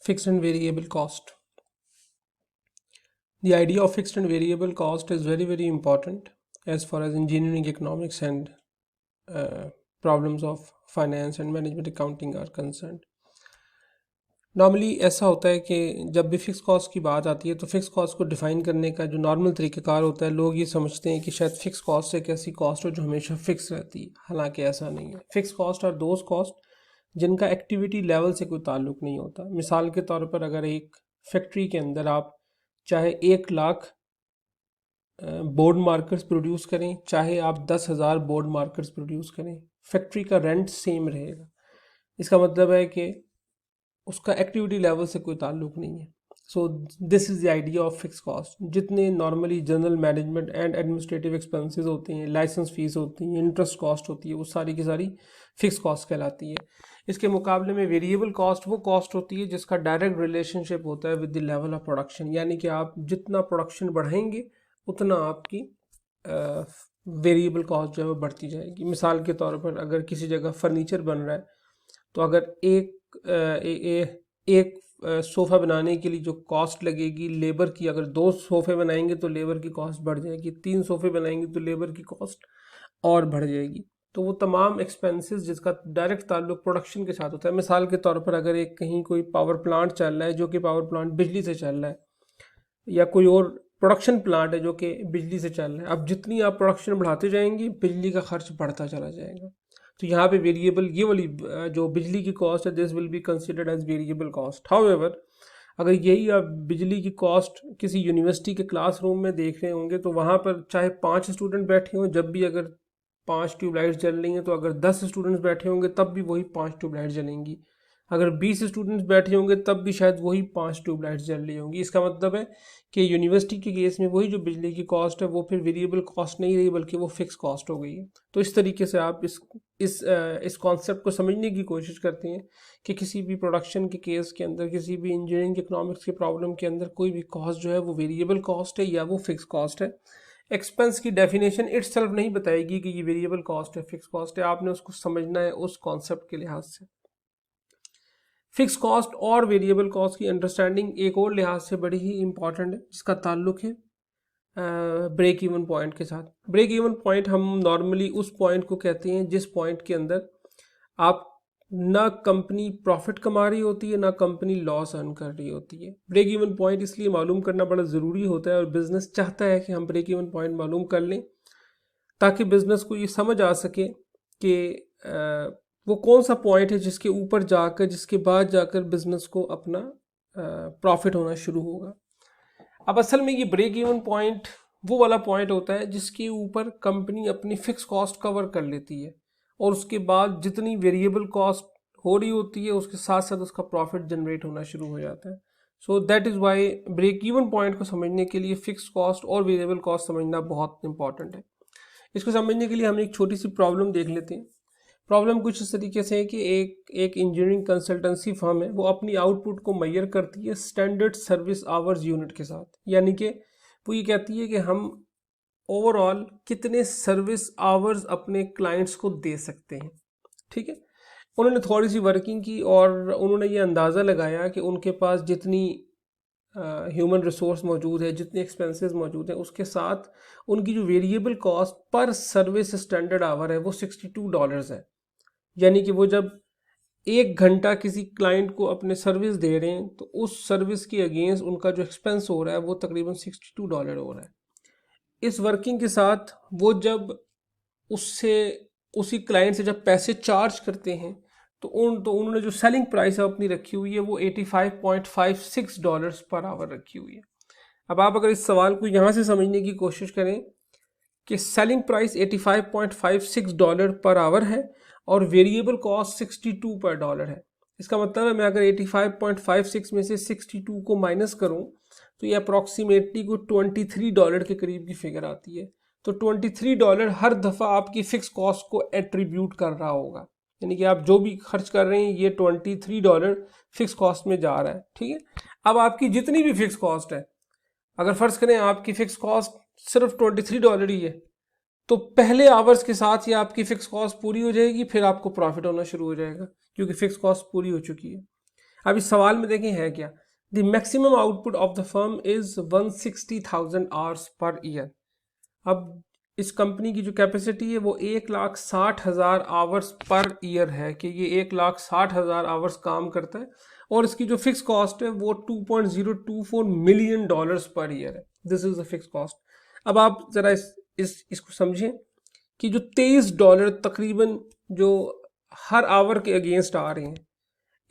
Fixed and variable cost. The idea of fixed and variable cost is very important as far as engineering economics and problems of finance and management accounting are concerned. Normally ऐसा होता है कि जब भी fix cost की बात आती है तो फिक्स कॉस्ट को डिफाइन करने का जो नॉर्मल तरीक़ाकार होता है, लोग ये समझते हैं कि शायद फिक्स कॉस्ट एक ऐसी कॉस्ट हो जो हमेशा फिक्स रहती है। हालांकि ऐसा नहीं है। Fix cost are those cost जिनका एक्टिविटी लेवल से कोई ताल्लुक नहीं होता। मिसाल के तौर पर अगर एक फैक्ट्री के अंदर आप चाहे 1 लाख बोर्ड मार्कर्स प्रोड्यूस करें, चाहे आप 10,000 बोर्ड मार्कर्स प्रोड्यूस करें, फैक्ट्री का रेंट सेम रहेगा। इसका मतलब है कि उसका एक्टिविटी लेवल से कोई ताल्लुक नहीं है। So this is the idea of fix cost. जितने normally general management and administrative expenses होते हैं, लाइसेंस फीस होती हैं, इंटरेस्ट कॉस्ट होती है, वो सारी की सारी फिक्स कॉस्ट कहलाती है। इसके मुकाबले में वेरिएबल कॉस्ट वो कॉस्ट होती है जिसका डायरेक्ट रिलेशनशिप होता है with the level of production, यानी कि आप जितना प्रोडक्शन बढ़ाएंगे उतना आपकी वेरिएबल कॉस्ट जो है वो बढ़ती जाएगी। मिसाल के तौर पर अगर किसी जगह फर्नीचर बन रहा है तो अगर एक सोफ़ा बनाने के लिए जो कॉस्ट लगेगी लेबर की, अगर 2 सोफ़े बनाएंगे तो लेबर की कॉस्ट बढ़ जाएगी, 3 सोफ़े बनाएंगे तो लेबर की कॉस्ट और बढ़ जाएगी। तो वो तमाम एक्सपेंसेस जिसका डायरेक्ट ताल्लुक प्रोडक्शन के साथ होता है। मिसाल के तौर पर अगर एक कहीं कोई पावर प्लांट चल रहा है जो कि पावर प्लांट बिजली से चल रहा है, या कोई और प्रोडक्शन प्लांट है जो कि बिजली से चल रहा है, अब जितनी आप प्रोडक्शन बढ़ाते जाएंगे बिजली का खर्च बढ़ता चला जाएगा। तो यहाँ पे वेरिएबल ये वाली जो बिजली की कॉस्ट है, this will be considered as variable cost. However अगर यही आप बिजली की कॉस्ट किसी यूनिवर्सिटी के क्लासरूम में देख रहे होंगे तो वहाँ पर चाहे 5 स्टूडेंट बैठे हों, जब भी अगर 5 ट्यूबलाइट्स जल रही हैं, तो अगर 10 स्टूडेंट्स बैठे होंगे तब भी वही 5 ट्यूबलाइट्स जलेंगी। अगर 20 स्टूडेंट्स बैठे होंगे तब भी शायद वही 5 ट्यूबलाइट्स जल रही होंगी। इसका मतलब है कि यूनिवर्सिटी के केस में वही जो बिजली की कॉस्ट है वो फिर वेरिएबल कॉस्ट नहीं रही बल्कि वो फिक्स कॉस्ट हो गई है। तो इस तरीके से आप इस कॉन्सेप्ट को समझने की कोशिश करते हैं कि किसी भी प्रोडक्शन के केस के अंदर, किसी भी इंजीनियरिंग इकोनॉमिक्स के प्रॉब्लम के अंदर कोई भी कॉस्ट जो है वो वेरिएबल कॉस्ट है या वो फिक्स कॉस्ट है। एक्सपेंस की डेफिनेशन इटसेल्फ नहीं बताएगी कि ये वेरिएबल कॉस्ट है, फिक्स कॉस्ट है। आपने उसको समझना है उस कॉन्सेप्ट के लिहाज से। फिक्स कॉस्ट और वेरिएबल कॉस्ट की अंडरस्टैंडिंग एक और लिहाज से बड़ी ही इंपॉर्टेंट है जिसका ताल्लुक है ब्रेक इवन पॉइंट के साथ। ब्रेक इवन पॉइंट हम नॉर्मली उस पॉइंट को कहते हैं जिस पॉइंट के अंदर आप ना कंपनी प्रॉफिट कमा रही होती है ना कंपनी लॉस अर्न कर रही होती है। ब्रेक इवन पॉइंट इसलिए मालूम करना बड़ा ज़रूरी होता है और बिजनेस चाहता है कि हम ब्रेक इवन पॉइंट मालूम कर लें ताकि बिजनेस को ये समझ आ सके कि वो कौन सा पॉइंट है जिसके ऊपर जाकर, जिसके बाद जाकर बिजनेस को अपना प्रॉफिट होना शुरू होगा। अब असल में ये ब्रेक इवन पॉइंट वो वाला पॉइंट होता है जिसके ऊपर कंपनी अपनी फिक्स कॉस्ट कवर कर लेती है और उसके बाद जितनी वेरिएबल कॉस्ट हो रही होती है उसके साथ साथ उसका प्रॉफिट जनरेट होना शुरू हो जाता है। So that is why break even point को समझने के लिए फिक्स कॉस्ट और वेरिएबल कॉस्ट समझना बहुत इंपॉर्टेंट है। इसको समझने के लिए हम एक छोटी सी प्रॉब्लम देख लेते हैं। प्रॉब्लम कुछ इस तरीके से है कि एक इंजीनियरिंग कंसल्टेंसी फर्म है, वो अपनी आउटपुट को मेजर करती है स्टैंडर्ड सर्विस आवर्स यूनिट के साथ। यानी कि वो ये कहती है कि हम ओवरऑल कितने सर्विस आवर्स अपने क्लाइंट्स को दे सकते हैं। ठीक है, उन्होंने थोड़ी सी वर्किंग की और उन्होंने ये अंदाज़ा लगाया कि उनके पास जितनी ह्यूमन रिसोर्स मौजूद है, जितने एक्सपेंसेस मौजूद हैं, उसके साथ उनकी जो variable cost per service standard our है वो $62 है। यानी कि वो जब 1 घंटा किसी क्लाइंट को अपने सर्विस दे रहे हैं तो उस सर्विस के अगेंस्ट उनका जो एक्सपेंस हो रहा है वो तकरीबन $62 हो रहा है। इस वर्किंग के साथ वो जब उसी क्लाइंट से जब पैसे चार्ज करते हैं तो उन्होंने जो सेलिंग प्राइस है अपनी रखी हुई है वो $85.56 पर आवर रखी हुई है। अब आप अगर इस सवाल को यहाँ से समझने की कोशिश करें कि सेलिंग प्राइस $85.56 पर आवर है और वेरिएबल कॉस्ट 62 पर डॉलर है। इसका मतलब है मैं अगर 85.56 में से 62 को माइनस करूं तो ये अप्रॉक्सीमेटली को $23 के करीब की फिगर आती है। तो $23 हर दफ़ा आपकी फिक्स कॉस्ट को एट्रीब्यूट कर रहा होगा, यानी कि आप जो भी खर्च कर रहे हैं ये $23 फिक्स कॉस्ट में जा रहा है। ठीक है, अब आपकी जितनी भी फिक्स कॉस्ट है, अगर फ़र्ज़ करें आपकी फ़िक्स कॉस्ट सिर्फ $23 ही है तो पहले आवर्स के साथ ही आपकी फ़िक्स कॉस्ट पूरी हो जाएगी, फिर आपको प्रॉफिट होना शुरू हो जाएगा क्योंकि फ़िक्स कॉस्ट पूरी हो चुकी है। अब इस सवाल में देखें है क्या, the maximum output of the firm is 160,000 hours per year. अब इस कंपनी की जो कैपेसिटी है वो 1,60,000 आवर्स पर ईयर है, कि ये 1,60,000 आवर्स काम करता है, और इसकी जो फिक्स कॉस्ट है वो $2.024 मिलियन पर ईयर है। This is the fix cost. अब आप जरा इसको समझें कि जो $23 तकरीबन जो हर आवर के अगेंस्ट आ रहे हैं,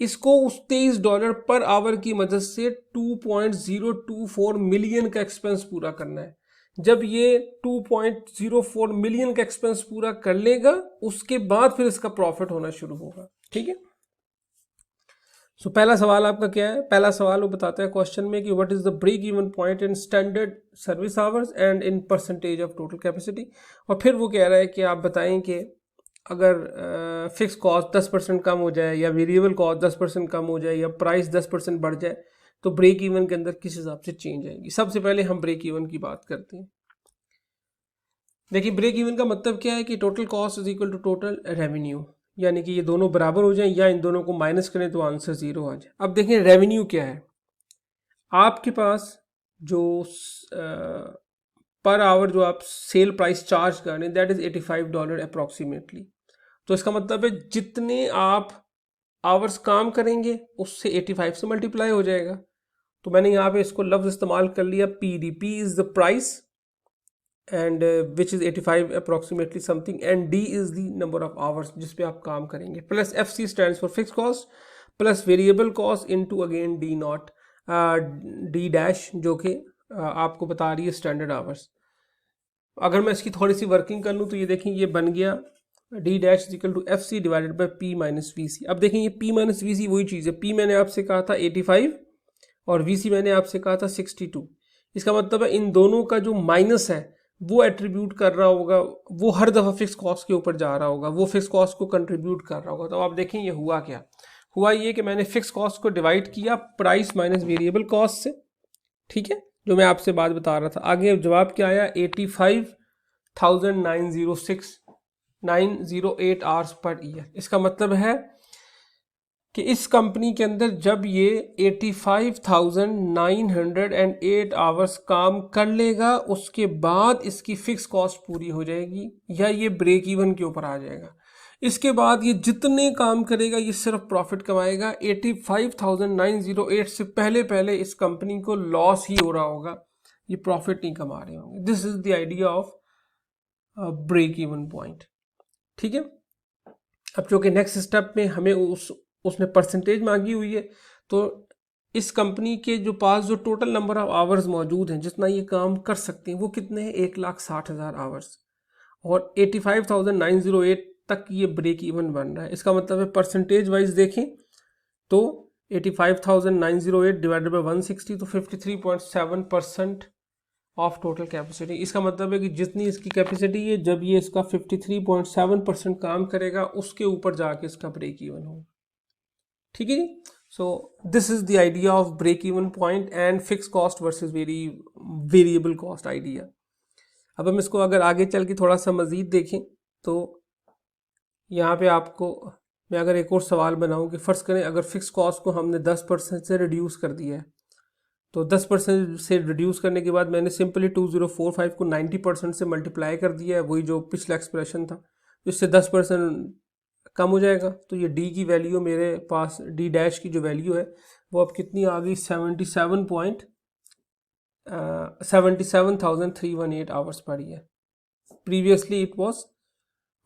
इसको उस $23 पर आवर की मदद से 2.024 मिलियन का एक्सपेंस पूरा करना है। जब ये 2.04 मिलियन का एक्सपेंस पूरा कर लेगा उसके बाद फिर इसका प्रॉफिट होना शुरू होगा। ठीक है, सो पहला सवाल आपका क्या है, पहला सवाल वो बताता है क्वेश्चन में कि what is the break even point in standard service hours and in percentage of total capacity. और फिर वो कह रहा है कि आप बताएं कि अगर फिक्स कॉस्ट 10% कम हो जाए या वेरिएबल कॉस्ट 10% कम हो जाए या प्राइस 10% बढ़ जाए तो ब्रेक इवन के अंदर किस हिसाब से चेंज आएगी। सबसे पहले हम ब्रेक इवन की बात करते हैं। देखिए ब्रेक इवन का मतलब क्या है कि total cost is equal to total revenue, यानी कि ये दोनों बराबर हो जाएं या इन दोनों को माइनस करें तो आंसर 0 आ जाए। अब देखें रेवेन्यू क्या है, आपके पास जो पर आवर जो आप सेल प्राइस चार्ज कर रहे हैं दैट इज $85 अप्रॉक्सीमेटली। तो इसका मतलब है जितने आप आवर्स काम करेंगे उससे 85 से मल्टीप्लाई हो जाएगा। तो मैंने यहाँ पे इसको लफ्ज इस्तेमाल कर लिया PD, P is the price and which is 85 approximately something, and D is the number of hours जिस पे आप काम करेंगे, plus FC stands for fix cost plus variable cost into again D not D dash जो कि आपको बता रही है स्टैंडर्ड आवर्स। अगर मैं इसकी थोड़ी सी वर्किंग कर लूँ तो ये देखें ये बन गया D dash equal to FC divided by P minus VC। अब देखें ये P माइनस VC वही चीज़ है, P मैंने आपसे कहा था 85 और VC मैंने आपसे कहा था 62। इसका मतलब है इन दोनों का जो माइनस है वो एट्रीब्यूट कर रहा होगा, वो हर दफ़ा फिक्स कॉस्ट के ऊपर जा रहा होगा, वो फिक्स कॉस्ट को कंट्रीब्यूट कर रहा होगा। तो आप देखें ये हुआ क्या, हुआ ये कि मैंने फिक्स कॉस्ट को डिवाइड किया प्राइस माइनस वेरिएबल कॉस्ट से। ठीक है, जो मैं आपसे बात बता रहा था। आगे जवाब क्या आया, 85,908 आवर्स पर ईयर। इसका मतलब है कि इस कंपनी के अंदर जब ये 85,908 आवर्स काम कर लेगा उसके बाद इसकी फिक्स कॉस्ट पूरी हो जाएगी या ये ब्रेक इवन के ऊपर आ जाएगा। इसके बाद ये जितने काम करेगा ये सिर्फ प्रॉफिट कमाएगा। 85,908 से पहले पहले इस कंपनी को लॉस ही हो रहा होगा, ये प्रॉफिट नहीं कमा रहे होंगे। This is the idea of break even point. ठीक है, अब जो कि नेक्स्ट स्टेप में हमें उसने परसेंटेज मांगी हुई है, तो इस कंपनी के जो पास जो टोटल नंबर ऑफ आवर्स मौजूद हैं जितना ये काम कर सकते हैं वो कितने हैं, 1,60,000 आवर्स, और 85,908 तक ये ब्रेक इवन बन रहा है। इसका मतलब है परसेंटेज वाइज देखें तो 85,908 डिवाइडेड बाई 160 तो 53.7% ऑफ टोटल कैपेसिटी। इसका मतलब है कि जितनी इसकी कैपेसिटी है जब ये इसका 53.7% काम करेगा उसके ऊपर जाके इसका ब्रेक इवन होगा। ठीक है जी, so this is the idea of break even point and fix cost versus variable cost idea. अब हम इसको अगर आगे चल के थोड़ा सा मजीद देखें तो यहाँ पे आपको मैं अगर एक और सवाल बनाऊँ कि फ़र्ज़ करें अगर फिक्स कॉस्ट को हमने 10% से रिड्यूस कर दिया है, तो 10% से रिड्यूस करने के बाद मैंने सिंपली 2045 को 90% से मल्टीप्लाई कर दिया है, वही जो पिछला एक्सप्रेशन था, तो इससे 10% कम हो जाएगा। तो ये D की वैल्यू मेरे पास, D डैश की जो वैल्यू है वो अब कितनी आ गई, 77,318 hours per year. Previously it was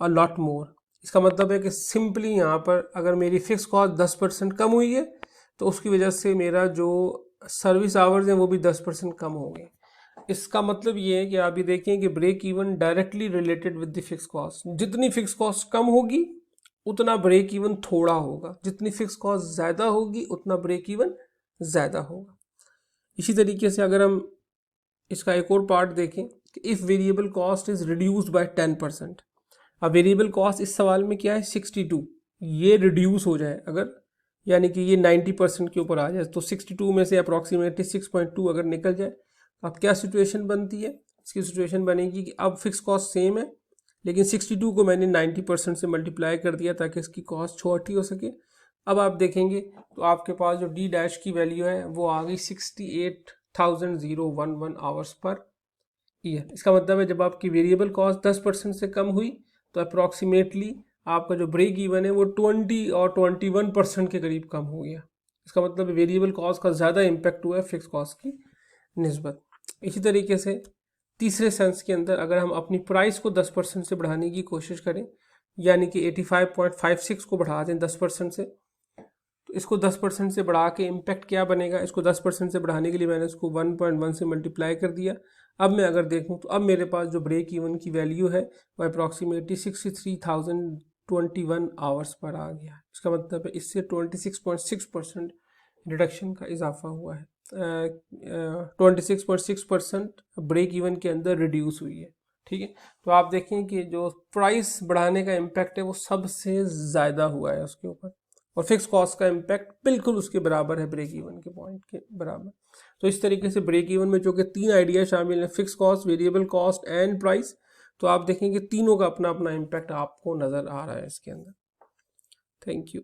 a lot more. इसका मतलब है कि सिंपली यहाँ पर अगर मेरी फिक्स कॉस्ट 10% कम हुई है तो उसकी वजह से मेरा जो सर्विस आवर्स हैं वो भी 10% कम हो गए। इसका मतलब ये है कि आप ये देखें कि break even directly related with the fix cost. जितनी फिक्स कॉस्ट कम होगी उतना ब्रेक इवन थोड़ा होगा, जितनी फिक्स कॉस्ट ज़्यादा होगी उतना ब्रेक इवन ज़्यादा होगा। इसी तरीके से अगर हम इसका एक और पार्ट देखें कि if variable cost is reduced by 10%। अब वेरिएबल कॉस्ट इस सवाल में क्या है, 62, ये रिड्यूस हो जाए अगर, यानी कि ये 90% के ऊपर आ जाए, तो 62 में से अप्रॉक्सीमेटली 6.2 अगर निकल जाए तो अब क्या सिचुएशन बनती है, इसकी सिचुएशन बनेगी कि अब फिक्स कॉस्ट सेम है लेकिन 62 को मैंने 90% से मल्टीप्लाई कर दिया ताकि इसकी कॉस्ट छोटी हो सके। अब आप देखेंगे तो आपके पास जो डी डैश की वैल्यू है वो आ गई 68,011 आवर्स पर ईयर। इसका मतलब है जब आपकी वेरिएबल कॉस्ट 10% से कम हुई तो अप्रॉक्सीमेटली आपका जो ब्रेक इवन है वो 20 और 21% के करीब कम हो गया। इसका मतलब वेरिएबल कॉस्ट का ज़्यादा इम्पैक्ट हुआ है फिक्स कॉस्ट की निस्बत। इसी तरीके से तीसरे सेंस के अंदर अगर हम अपनी प्राइस को 10% से बढ़ाने की कोशिश करें, यानी कि 85.56 को बढ़ा दें 10% से, तो इसको 10% से बढ़ा के इम्पैक्ट क्या बनेगा, इसको 10% से बढ़ाने के लिए मैंने इसको 1.1 से मल्टीप्लाई कर दिया। अब मैं अगर देखूं तो अब मेरे पास जो ब्रेक इवन की वैल्यू है वो अप्रॉक्सीमेटली 63,021 आवर्स पर आ गया। इसका मतलब है इससे 26.6% रिडक्शन का इजाफा हुआ है। 26.6% ब्रेक इवन के अंदर रिड्यूस हुई है। ठीक है, तो आप देखें कि जो प्राइस बढ़ाने का इम्पैक्ट है वो सबसे ज़्यादा हुआ है उसके ऊपर, और फिक्स कॉस्ट का इम्पैक्ट बिल्कुल उसके बराबर है, ब्रेक इवन के पॉइंट के बराबर। तो इस तरीके से ब्रेक इवन में जो कि 3 आइडिया शामिल हैं, fix cost, variable cost and price, तो आप देखेंगे तीनों का अपना अपना इम्पैक्ट आपको नज़र आ रहा है इसके अंदर। Thank you.